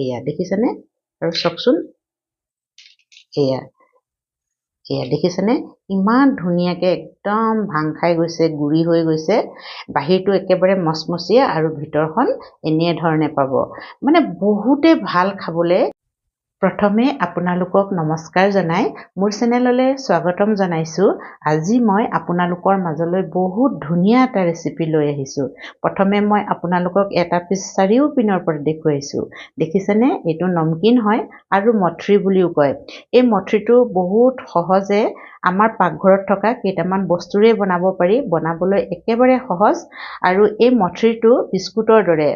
এয়া দেখিছেনে আৰু চাওকচোন এয়া এয়া দেখিছেনে ইমান ধুনীয়াকে একদম ভাং খাই গৈছে গুৰি হৈ গৈছে বাহিৰটো একেবাৰে মচমচীয়া আৰু ভিতৰখন এনে ধৰণে পাব মানে বহুতে ভাল খাবলে প্ৰথমে আপোনালোকক নমস্কাৰ জনাই মোৰ চেনেললৈ স্বাগতম জনাইছোঁ আজি মই আপোনালোকৰ মাজলৈ বহুত ধুনীয়া এটা ৰেচিপি লৈ আহিছোঁ প্ৰথমে মই আপোনালোকক এটা পিছ চাৰিও পিনৰ পৰা দেখুৱাইছোঁ দেখিছেনে এইটো নমকিন হয় আৰু মথৰি বুলিও কয় এই মথৰিটো বহুত সহজে আমাৰ পাকঘৰত থকা কেইটামান বস্তুৰে বনাব পাৰি বনাবলৈ একেবাৰে সহজ আৰু এই মথৰিটো বিস্কুটৰ দৰে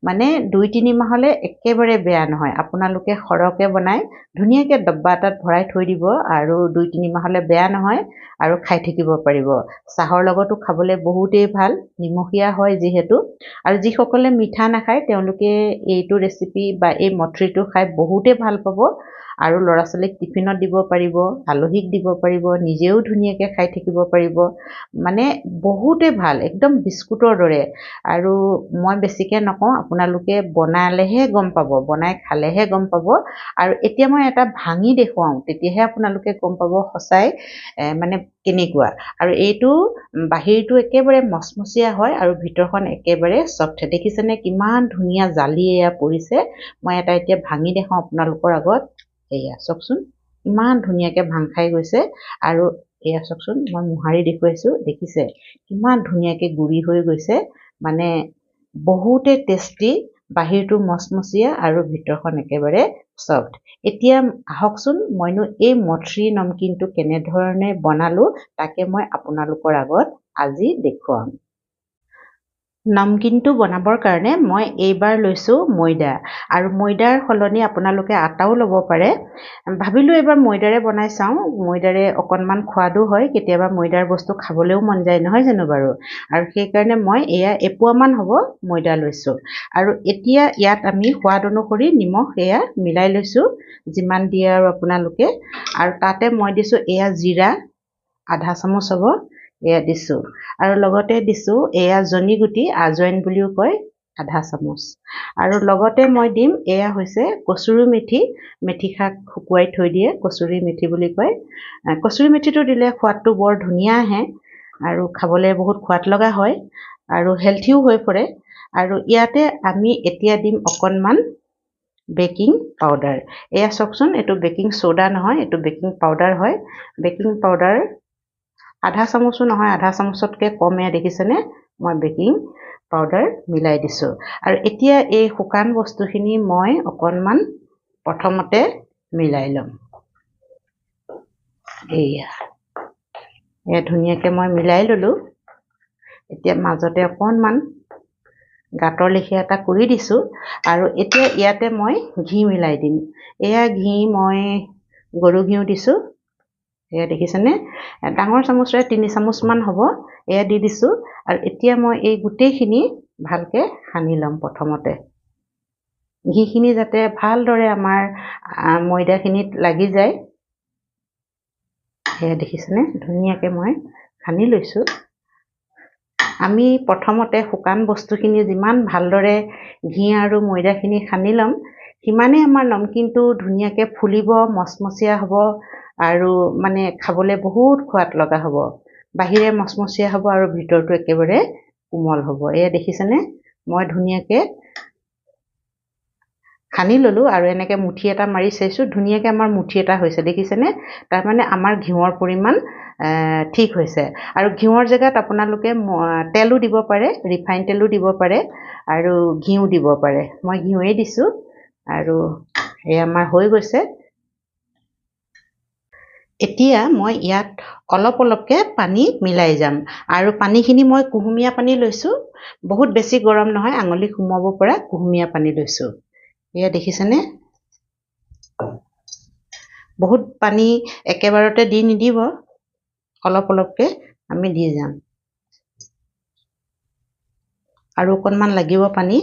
মানে 2-3 মাহলে একেবাৰে বেয়া নহয় আপোনালোকে সৰহকে বনাই ধুনীয়াকে ডব্বা এটাত ভৰাই থৈ দিব আৰু 2-3 মাহলে বেয়া নহয় আৰু খাই থাকিব পাৰিব চাহৰ লগতো খাবলৈ বহুতেই ভাল নিমখীয়া হয় যিহেতু আৰু যিসকলে মিঠা নাখায় তেওঁলোকে এইটো ৰেচিপি বা এই মথৰিটো খাই বহুতেই ভাল পাব আৰু ল'ৰা ছোৱালীক টিফিনত দিব পাৰিব আলহীক দিব পাৰিব নিজেও ধুনীয়াকে খাই থাকিব পাৰিব মানে বহুতে ভাল একদম বিস্কুটৰ দৰে আৰু মই বেছিকে নকওঁ আপোনালোকে বনালেহে গম পাব বনাই খালেহে গম পাব আৰু এতিয়া মই এটা ভাঙি দেখুৱাওঁ তেতিয়াহে আপোনালোকে গম পাব সঁচাই মানে কেনেকুৱা আৰু এইটো বাহিৰটো একেবাৰে মচমচীয়া হয় আৰু ভিতৰখন একেবাৰে চফ্ট দেখিছেনে কিমান ধুনীয়া জালি এয়া পৰিছে মই এটা এতিয়া ভাঙি দেখাওঁ আপোনালোকৰ আগত এয়া চাওকচোন ইমান ধুনীয়াকে ভাং খাই গৈছে আৰু এয়া চাওকচোন মই মোহাৰি দেখুৱাইছোঁ দেখিছে কিমান ধুনীয়াকে গুৰি হৈ গৈছে মানে বহুতে টেষ্টি বাহিৰটো মচমচীয়া আৰু ভিতৰখন একেবাৰে চফ্ট এতিয়া আহকচোন মইনো এই মথৰি নমকিনটো কেনেধৰণে বনালো তাকে মই আপোনালোকৰ আগত আজি দেখুৱাম নমকিনটো বনাবৰ কাৰণে মই এইবাৰ লৈছোঁ ময়দা আৰু ময়দাৰ সলনি আপোনালোকে আটাও ল'ব পাৰে ভাবিলোঁ এইবাৰ ময়দাৰে বনাই চাওঁ ময়দাৰে অকণমান সোৱাদো হয় কেতিয়াবা ময়দাৰ বস্তু খাবলৈও মন যায় নহয় জানো বাৰু আৰু সেইকাৰণে মই এয়া এপোৱামান হ'ব ময়দা লৈছোঁ আৰু এতিয়া ইয়াত আমি সোৱাদ অনুসৰি নিমখ এয়া মিলাই লৈছোঁ যিমান দিয়ে আৰু আপোনালোকে আৰু তাতে মই দিছোঁ এয়া জিৰা আধা চামুচ হ'ব এয়া দিছোঁ আৰু লগতে দিছোঁ এয়া জনি গুটি আজৱাইন বুলিও কয় আধা চামুচ আৰু লগতে মই দিম এয়া হৈছে কচুৰি মেথি শাক শুকুৱাই থৈ দিয়ে কচুৰি মেথি বুলি কয় কচুৰি মেথিটো দিলে সোৱাদটো বৰ ধুনীয়া আহে আৰু খাবলৈ বহুত সোৱাদ লগা হয় আৰু হেলথিও হৈ পৰে আৰু ইয়াতে আমি এতিয়া দিম অকণমান বেকিং পাউডাৰ এয়া চাওকচোন এইটো বেকিং সোডা নহয় এইটো বেকিং পাউডাৰ হয় বেকিং পাউডাৰ আধা চামুচো নহয় আধা চামুচতকৈ কমে দেখিছেনে মই বেকিং পাউডাৰ মিলাই দিছোঁ আৰু এতিয়া এই শুকান বস্তুখিনি মই অকণমান প্ৰথমতে মিলাই ল'ম এয়া ধুনীয়াকৈ মই মিলাই ল'লোঁ এতিয়া মাজতে অকণমান গাঁতৰ লেখীয়া এটা কৰি দিছোঁ আৰু এতিয়া ইয়াতে মই ঘি মিলাই দিম এয়া ঘি মই গৰু ঘিউ দিছোঁ এয়া দেখিছেনে ডাঙৰ চামুচেৰে 3 চামুচমান হ'ব এয়া দি দিছোঁ আৰু এতিয়া মই এই গোটেইখিনি ভালকে সানি ল'ম প্ৰথমতে ঘিখিনি যাতে ভালদৰে আমাৰ ময়দাখিনিত লাগি যায় এয়া দেখিছেনে ধুনীয়াকৈ মই সানি লৈছোঁ আমি প্ৰথমতে শুকান বস্তুখিনি যিমান ভালদৰে ঘি আৰু ময়দাখিনি সানি ল'ম সিমানেই আমাৰ নমকিনটো ধুনীয়াকৈ ফুলিব মচমচীয়া হ'ব আৰু মানে খাবলৈ বহুত সোৱাদ লগা হ'ব বাহিৰে মচমচীয়া হ'ব আৰু ভিতৰটো একেবাৰে কোমল হ'ব এয়া দেখিছেনে মই ধুনীয়াকৈ সানি ল'লোঁ আৰু এনেকৈ মুঠি এটা মাৰি চাইছোঁ ধুনীয়াকৈ আমাৰ মুঠি এটা হৈছে দেখিছেনে তাৰমানে আমাৰ ঘিউৰ পৰিমাণ ঠিক হৈছে আৰু ঘিউৰ জেগাত আপোনালোকে তেলো দিব পাৰে ৰিফাইন তেলো দিব পাৰে আৰু ঘিউ দিব পাৰে মই ঘিউৱেই দিছোঁ আৰু এই আমাৰ হৈ গৈছে এতিয়া মই ইয়াত অলপ অলপকৈ পানী মিলাই যাম আৰু পানীখিনি মই কুহুমীয়া পানী লৈছোঁ বহুত বেছি গৰম নহয় আঙুলি সুমুৱাব পৰা কুহুমীয়া পানী লৈছোঁ এয়া দেখিছেনে বহুত পানী একেবাৰতে দি নিদিব অলপ অলপকৈ আমি দি যাম আৰু অকণমান লাগিব পানী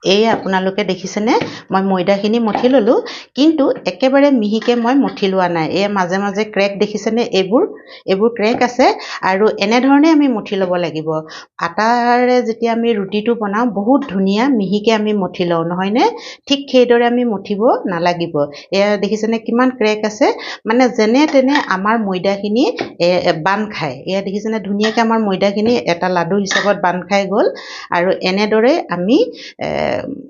এই আপোনালোকে দেখিছেনে মই ময়দাখিনি মঠি ললো কিন্তু একেবাৰে মিহিকে মই মঠি লোৱা নাই এই মাজে মাজে ক্ৰেক দেখিছেনে এইবোৰ ক্ৰেক আছে আৰু এনে ধৰণে আমি মঠি ল'ব লাগিব আটাৰে যেতিয়া আমি ৰুটিটো বনাও বহুত ধুনীয়া মিহিকে আমি মঠি লওঁ নহয় নে ঠিক সেইদৰে আমি মঠিব নালাগিব এয়া দেখিছেনে কিমান ক্ৰেক আছে মানে যেনে তেনে আমাৰ ময়দাখিনি বান খায় এয়া দেখিছেনে ধুনীয়াকে আমাৰ ময়দাখিনি এটা লাডু হিচাপত বান খাই গ'ল আৰু এনেদৰে আমি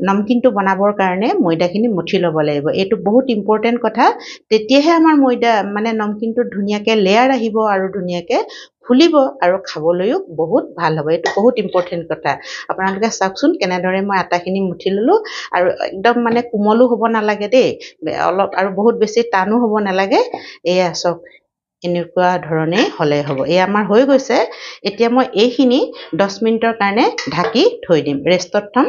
নমকিনটো বনাবৰ কাৰণে ময়দাখিনি মঠি ল'ব লাগিব এইটো বহুত ইম্পৰ্টেণ্ট কথা তেতিয়াহে আমাৰ ময়দা মানে নমকিনটো ধুনীয়াকে লেয়াৰ আহিব আৰু ধুনীয়াকে ফুলিব আৰু খাবলৈও বহুত ভাল হ'ব এইটো বহুত ইম্পৰ্টেণ্ট কথা আপোনালোকে চাওকচোন কেনেদৰে মই আটাখিনি মুঠি ল'লো আৰু একদম মানে কোমলো হ'ব নালাগে দেই অলপ আৰু বহুত বেছি টানো হ'ব নালাগে এয়া চাওক এনেকুৱা ধৰণে হ'লে হ'ব এই আমাৰ হৈ গৈছে এতিয়া মই এইখিনি 10 মিনিটৰ কাৰণে ঢাকি থৈ দিম ৰেষ্টত থম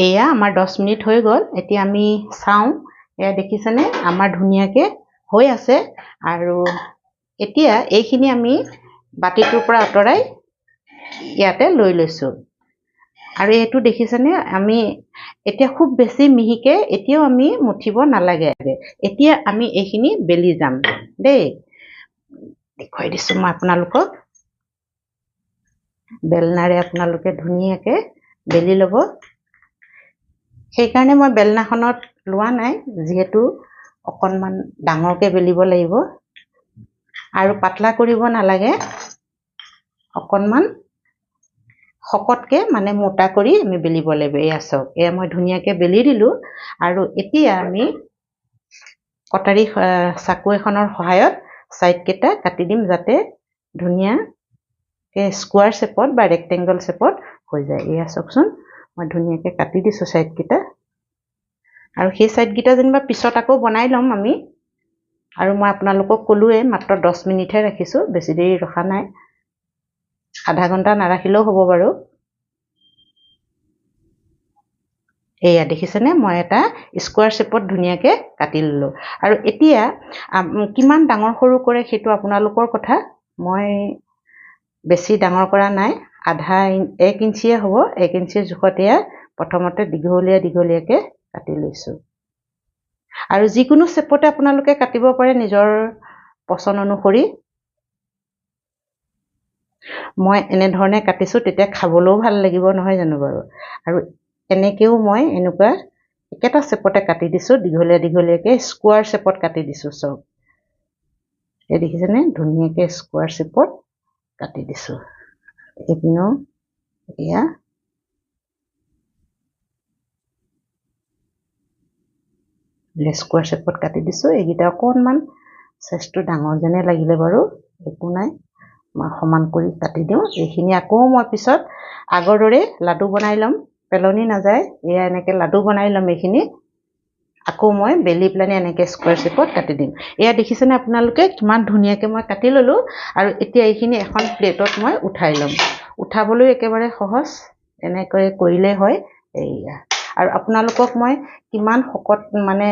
এয়া আমাৰ 10 মিনিট হৈ গ'ল এতিয়া আমি চাওঁ এয়া দেখিছেনে আমাৰ ধুনীয়াকে হৈ আছে আৰু এতিয়া এইখিনি আমি বাটিটোৰ পৰা আঁতৰাই ইয়াতে লৈ লৈছোঁ আৰু এইটো দেখিছেনে আমি এতিয়া খুব বেছি মিহিকে এতিয়াও আমি মুঠিব নালাগে এতিয়া আমি এইখিনি বেলি যাম দেই দেখুৱাই দিছোঁ মই আপোনালোকক বেলনাৰে আপোনালোকে ধুনীয়াকে বেলি ল'ব সেইকাৰণে মই বেলনাখনত লোৱা নাই যিহেতু অকণমান ডাঙৰকে বেলিব লাগিব আৰু পাতলা কৰিব নালাগে অকণমান শকতকে মানে মোটা কৰি আমি বেলিব লাগিব এয়া চাওক এয়া মই ধুনীয়াকে বেলি দিলোঁ আৰু এতিয়া আমি কটাৰী চাকু এখনৰ সহায়ত সাইডকেইটা কাটি দিম যাতে ধুনীয়াকে স্কোৱাৰ শেপত বা ৰেক্টেংগল শেপত হৈ যায় এয়া চাওকচোন মই ধুনীয়াকে কাটি দিছোঁ সাইডকেইটা আৰু সেই সাইডকেইটা যেনিবা পিছত আকৌ বনাই ল'ম আমি আৰু মই আপোনালোকক ক'লোৱে মাত্ৰ 10 মিনিটহে ৰাখিছোঁ বেছি দেৰি ৰখা নাই আধা ঘণ্টা নাৰাখিলেও হ'ব বাৰু এয়া দেখিছেনে মই এটা স্কোৱাৰ শেপত ধুনীয়াকে কাটি ল'লোঁ আৰু এতিয়া কিমান ডাঙৰ সৰু কৰে সেইটো আপোনালোকৰ কথা মই বেছি ডাঙৰ কৰা নাই আধা 1 ইঞ্চিয়ে হ'ব 1 ইঞ্চিৰ জোখত এয়া প্ৰথমতে দীঘলীয়াকে কাটি লৈছোঁ আৰু যিকোনো শেপতে আপোনালোকে কাটিব পাৰে নিজৰ পছন্দ অনুসৰি মই এনে ধৰণে কাটিছোঁ তেতিয়া খাবলৈও ভাল লাগিব নহয় জানো বাৰু আৰু এনেকেও মই এনেকুৱা একেটা শেপতে কাটি দিছোঁ দীঘলীয়াকে স্কোৱাৰ শেপত কাটি দিছোঁ চব এই দেখিছেনে ধুনীয়াকে স্কোৱাৰ শেপত কাটি দিছোঁ এইপিনো এয়া স্কোৱাৰ শেপত কাটি দিছোঁ এইকেইটা অকণমান সাইজটো ডাঙৰ যেনে লাগিলে বাৰু একো নাই মই সমান কৰি কাটি দিওঁ এইখিনি আকৌ মই পিছত আগৰ দৰে লাডু বনাই ল'ম পেলনি নাযায় এয়া এনেকে লাডু বনাই ল'ম এইখিনি আকৌ মই বেলি পেলানি এনেকে স্কোৱাৰ শেপত কাটি দিম এয়া দেখিছেনে আপোনালোকে কিমান ধুনীয়াকে মই কাটি ল'লোঁ আৰু এতিয়া এইখিনি এখন প্লেটত মই উঠাই ল'ম উঠাবলৈ একেবাৰে সহজ এনেকৈ কৰিলে হয় এয়া আৰু আপোনালোকক মই কিমান শকত মানে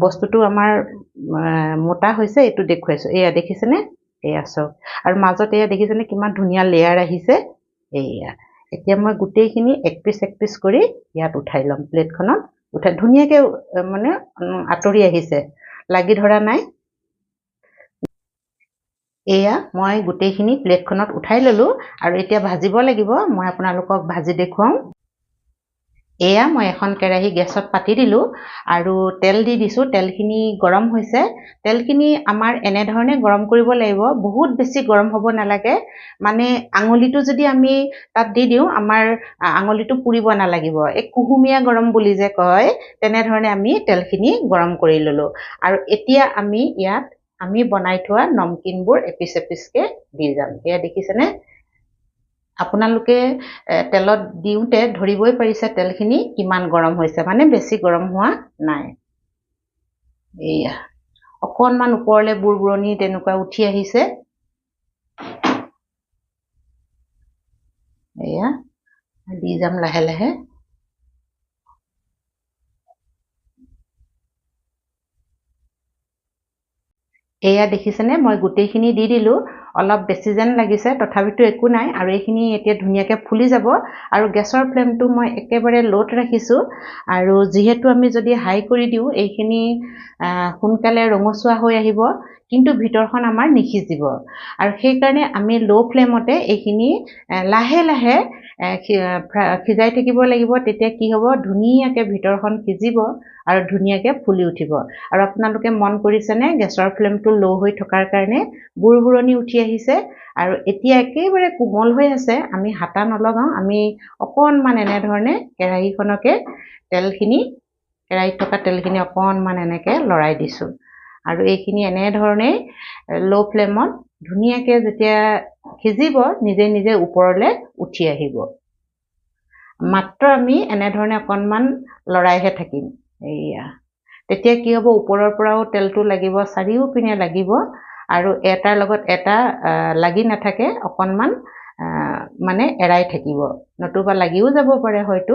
বস্তুটো আমাৰ মোটা হৈছে এইটো দেখুৱাইছোঁ এয়া দেখিছেনে এয়া চাওক আৰু মাজত এয়া দেখিছেনে কিমান ধুনীয়া লেয়াৰ আহিছে এয়া এতিয়া মই গোটেইখিনি এক পিচ কৰি ইয়াত উঠাই ল'ম প্লেটখনত উঠাই ধুনীয়াকে মানে আঁতৰি আহিছে লাগি ধৰা নাই এয়া মই গোটেইখিনি প্লেটখনত উঠাই ল'লোঁ আৰু এতিয়া ভাজিব লাগিব মই আপোনালোকক ভাজি দেখুৱাওঁ এয়া মই এখন কেৰাহী গেছত পাতি দিলোঁ আৰু তেল দি দিছোঁ তেলখিনি গৰম হৈছে তেলখিনি আমাৰ এনেধৰণে গৰম কৰিব লাগিব বহুত বেছি গৰম হ'ব নালাগে মানে আঙুলিটো যদি আমি তাত দি দিওঁ আমাৰ আঙুলিটো পুৰিব নালাগিব এই কুহুমীয়া গৰম বুলি যে কয় তেনেধৰণে আমি তেলখিনি গৰম কৰি ল'লোঁ আৰু এতিয়া আমি ইয়াত আমি বনাই থোৱা নমকিনবোৰ এপিচকে দি যাম এয়া দেখিছেনে আপোনালোকে তেলত দিওঁতে ধৰিবই পাৰিছে তেলখিনি কিমান গৰম হৈছে মানে বেছি গৰম হোৱা নাই এয়া অকণমান ওপৰলৈ বুৰবুৰণি তেনেকুৱা উঠি আহিছে এয়া দি যাম লাহে লাহে এয়া দেখিছেনে মই গোটেইখিনি দি দিলোঁ অলপ বেছি যেন লাগিছে তথাপিতো একো নাই আৰু এইখিনি এতিয়া ধুনীয়াকৈ ফুলি যাব আৰু গেছৰ ফ্লেমটো মই একেবাৰে লোত ৰাখিছোঁ আৰু যিহেতু আমি যদি হাই কৰি দিওঁ এইখিনি সোনকালে ৰঙচুৱা হৈ আহিব কিন্তু ভিতৰখন আমাৰ নিসিজিব আৰু সেইকাৰণে আমি লো ফ্লেমতে এইখিনি লাহে লাহে সিজাই থাকিব লাগিব তেতিয়া কি হ'ব ধুনীয়াকৈ ভিতৰখন সিজিব আৰু ধুনীয়াকৈ ফুলি উঠিব আৰু আপোনালোকে মন কৰিছেনে গেছৰ ফ্লেমটো লো হৈ থকাৰ কাৰণে বুৰবুৰণি উঠি আহিছে আৰু এতিয়া একেবাৰে কোমল হৈ আছে আমি হাতা নলগাওঁ আমি অকণমান এনেধৰণে কেৰাহীখনকে কেৰাহীত থকা তেলখিনি অকণমান এনেকৈ লৰাই দিছোঁ আৰু এইখিনি এনেধৰণে লো ফ্লেমত ধুনীয়াকৈ যেতিয়া সিজিব নিজে নিজে ওপৰলৈ উঠি আহিব মাত্ৰ আমি এনেধৰণে অকণমান লৰাইহে থাকিম এইয়া তেতিয়া কি হ'ব ওপৰৰ পৰাও তেলটো লাগিব চাৰিওপিনে লাগিব আৰু এটাৰ লগত এটা লাগি নাথাকে অকণমান মানে এৰাই থাকিব নতুবা লাগিও যাব পাৰে হয়তো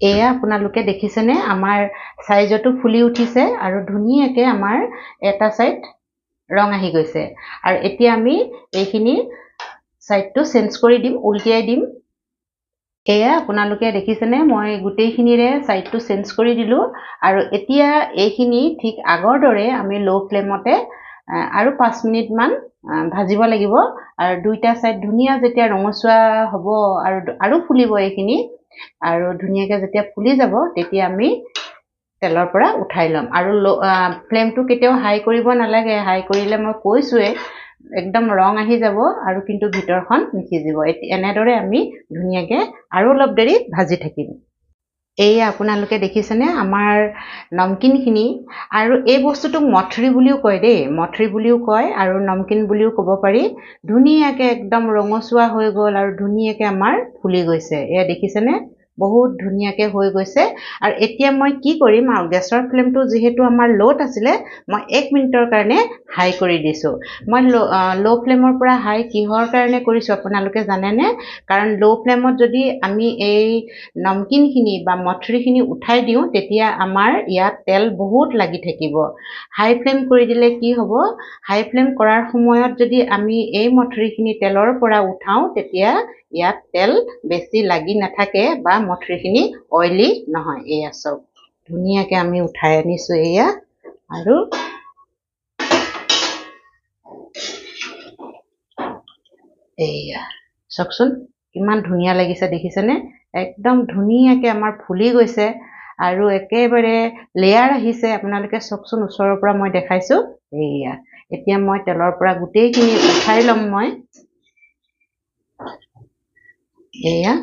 এয়া আপোনালোকে দেখিছেনে আমাৰ সাইজটো ফুলি উঠিছে আৰু ধুনীয়াকৈ আমাৰ এটা সাইড ৰং আহি গৈছে আৰু এতিয়া আমি এইখিনি সাইডটো চেঞ্জ কৰি দিম উল্টিয়াই দিম এয়া আপোনালোকে দেখিছেনে মই গোটেইখিনিৰে সাইডটো চেঞ্জ কৰি দিলোঁ আৰু এতিয়া এইখিনি ঠিক আগৰ দৰে আমি লো ফ্লেমতে আৰু 5 মিনিটমান ভাজিব লাগিব আৰু দুইটা সাইড ধুনীয়া যেতিয়া ৰঙচুৱা হ'ব আৰু ফুলিব এইখিনি আৰু ধুনীয়াকৈ যেতিয়া ফুলি যাব তেতিয়া আমি তেলৰ পৰা উঠাই ল'ম আৰু ফ্লেমটো কেতিয়াও হাই কৰিব নালাগে হাই কৰিলে মই কৈছোঁৱে একদম ৰং আহি যাব আৰু কিন্তু ভিতৰখন নিসিজিব এনেদৰে আমি ধুনীয়াকৈ আৰু অলপ দেৰি ভাজি থাকিম এয়া আপোনালোকে দেখিছেনে আমাৰ নমকিনখিনি আৰু এই বস্তুটোক মথৰি বুলিও কয় দেই মথৰি বুলিও কয় আৰু নমকিন বুলিও ক'ব পাৰি ধুনীয়াকৈ একদম ৰঙচুৱা হৈ গ'ল আৰু ধুনীয়াকৈ আমাৰ ফুলি গৈছে এয়া দেখিছেনে বহুত ধুনীয়াকৈ হৈ গৈছে আৰু এতিয়া মই কি কৰিম আৰু গেছৰ ফ্লেমটো যিহেতু আমাৰ লোত আছিলে মই 1 মিনিটৰ কাৰণে হাই কৰি দিছোঁ মই লো ফ্লেমৰ পৰা হাই কিহৰ কাৰণে কৰিছোঁ আপোনালোকে জানেনে কাৰণ লো ফ্লেমত যদি আমি এই নমকিনখিনি বা মথৰিখিনি উঠাই দিওঁ তেতিয়া আমাৰ ইয়াত তেল বহুত লাগি থাকিব হাই ফ্লেম কৰি দিলে কি হ'ব হাই ফ্লেম কৰাৰ সময়ত যদি আমি এই মথৰিখিনি তেলৰ পৰা উঠাওঁ তেতিয়া ইয়াত তেল বেছি লাগি নাথাকে বা মথৰিখিনি অইলি নহয় এয়া চব ধুনীয়াকৈ আমি উঠাই আনিছোঁ এয়া আৰু এয়া চাওকচোন কিমান ধুনীয়া লাগিছে দেখিছেনে একদম ধুনীয়াকৈ আমাৰ ফুলি গৈছে আৰু একেবাৰে লেয়াৰ আহিছে আপোনালোকে চাওকচোন ওচৰৰ পৰা মই দেখাইছোঁ এয়া এতিয়া মই তেলৰ পৰা গোটেইখিনি উঠাই ল'ম মই এয়া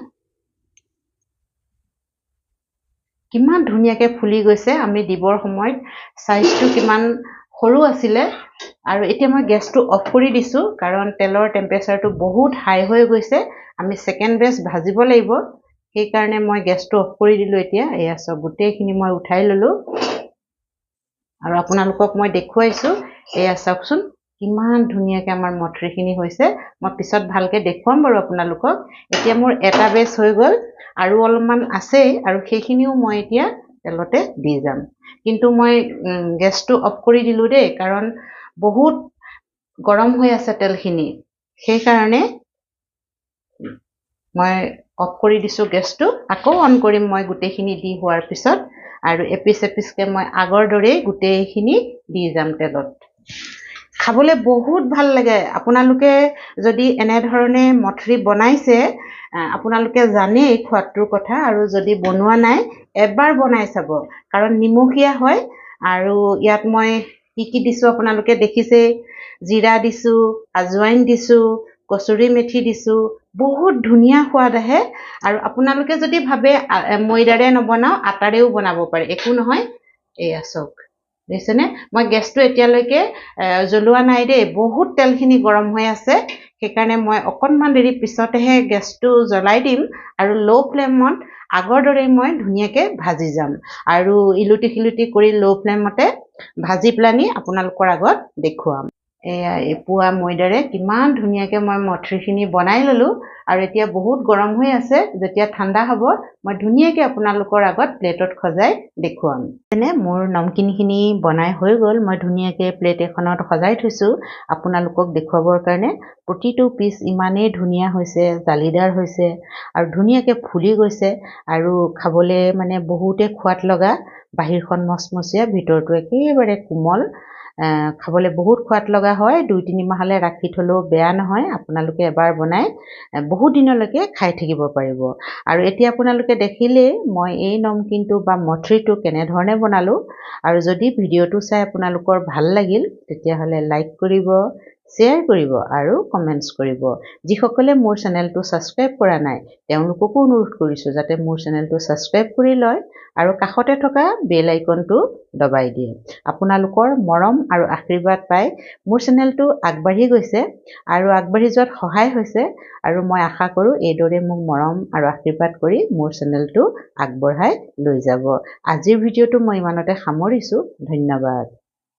কিমান ধুনীয়াকৈ ফুলি গৈছে আমি দিবৰ সময়ত সাইজটো কিমান সৰু আছিলে আৰু এতিয়া মই গেছটো অফ কৰি দিছোঁ কাৰণ তেলৰ টেম্পাৰেচাৰটো বহুত হাই হৈ গৈছে আমি সেকেন্ড বেচ ভাজিব লাগিব সেইকাৰণে মই গেছটো অফ কৰি দিলোঁ এতিয়া এয়া সব গোটেইখিনি মই উঠাই ল'লোঁ আৰু আপোনালোকক মই দেখুৱাইছোঁ এয়া চাওকচোন কিমান ধুনীয়াকৈ আমাৰ মথৰিখিনি হৈছে মই পিছত ভালকৈ দেখুৱাম বাৰু আপোনালোকক এতিয়া মোৰ এটা বেচ হৈ গ'ল আৰু অলপমান আছে আৰু সেইখিনিও মই এতিয়া তেলতে দি যাম কিন্তু মই গেছটো অফ কৰি দিলোঁ দেই কাৰণ বহুত গৰম হৈ আছে তেলখিনি সেইকাৰণে মই অফ কৰি দিছোঁ গেছটো আকৌ অন কৰিম মই গোটেইখিনি দি হোৱাৰ পিছত আৰু এপিচ এপিচকৈ মই আগৰ দৰেই গোটেইখিনি দি যাম তেলত খাবলৈ বহুত ভাল লাগে আপোনালোকে যদি এনেধৰণে মথৰি বনাইছে আপোনালোকে জানে এই খোৱাটোৰ কথা আৰু যদি বনোৱা নাই এবাৰ বনাই চাব কাৰণ নিমখীয়া হয় আৰু ইয়াত মই কি দিছোঁ আপোনালোকে দেখিছে জিৰা দিছোঁ আজৱাইন দিছোঁ কচুৰি মেথি দিছোঁ বহুত ধুনীয়া সোৱাদ আহে আৰু আপোনালোকে যদি ভাবে ময়দাৰে নবনাও আটাৰেও বনাব পাৰে একো নহয় এয়া চাওক দেখিছেনে মই গেছটো এতিয়ালৈকে জ্বলোৱা নাই দেই বহুত তেলখিনি গৰম হৈ আছে সেইকাৰণে মই অকণমান দেৰি পিছতেহে গেছটো জ্বলাই দিম আৰু লো ফ্লেমত আগৰ দৰে মই ধুনীয়াকৈ ভাজি যাম আৰু ইলুটি খিলুটি কৰি লো ফ্লেমতে ভাজি পেলানি আপোনালোকৰ আগত দেখুৱাম এয়া এপুৱা ময়দাৰে কিমান ধুনীয়াকৈ মই মঠৰিখিনি বনাই ল'লোঁ আৰু এতিয়া বহুত গৰম হৈ আছে। যেতিয়া ঠাণ্ডা হ'ব মই ধুনীয়াকৈ আপোনালোকৰ আগত প্লেটত সজাই দেখুৱাম। এনে মোৰ নমকিনখিনি বনাই হৈ গ'ল। মই ধুনীয়াকৈ প্লেট এখনত সজাই থৈছোঁ আপোনালোকক দেখুৱাবৰ কাৰণে। প্ৰতিটো পিচ ইমানেই ধুনীয়া হৈছে, জালিদাৰ হৈছে আৰু ধুনীয়াকৈ ফুলি গৈছে আৰু খাবলৈ মানে বহুতে সোৱাদ লগা। বাহিৰখন মচমচীয়া, ভিতৰটো একেবাৰে কোমল। খাবলৈ বহুত সোৱাদ লগা হয়। 2-3 মাহলৈ ৰাখি থ'লেও বেয়া নহয়। আপোনালোকে এবাৰ বনাই বহুত দিনলৈকে খাই থাকিব পাৰিব। আৰু এতিয়া আপোনালোকে দেখিলেই মই এই নমকিনটো বা মঠৰিটো কেনেধৰণে বনালোঁ। আৰু যদি ভিডিঅ'টো চাই আপোনালোকৰ ভাল লাগিল তেতিয়াহ'লে লাইক কৰিব, শ্বেয়াৰ কৰিব আৰু কমেণ্টছ কৰিব। যিসকলে মোৰ চেনেলটো ছাবস্ক্ৰাইব কৰা নাই তেওঁলোককো অনুৰোধ কৰিছোঁ যাতে মোৰ চেনেলটো ছাবস্ক্ৰাইব কৰি লয় আৰু কাষতে থকা বেল আইকনটো দবাই দিয়ে। আপোনালোকৰ মৰম আৰু আশীৰ্বাদ পাই মোৰ চেনেলটো আগবাঢ়ি গৈছে আৰু আগবাঢ়ি যোৱাত সহায় হৈছে আৰু মই আশা কৰোঁ এইদৰে মোক মৰম আৰু আশীৰ্বাদ কৰি মোৰ চেনেলটো আগবঢ়াই লৈ যাব। আজিৰ ভিডিঅ'টো মই ইমানতে সামৰিছোঁ। ধন্যবাদ।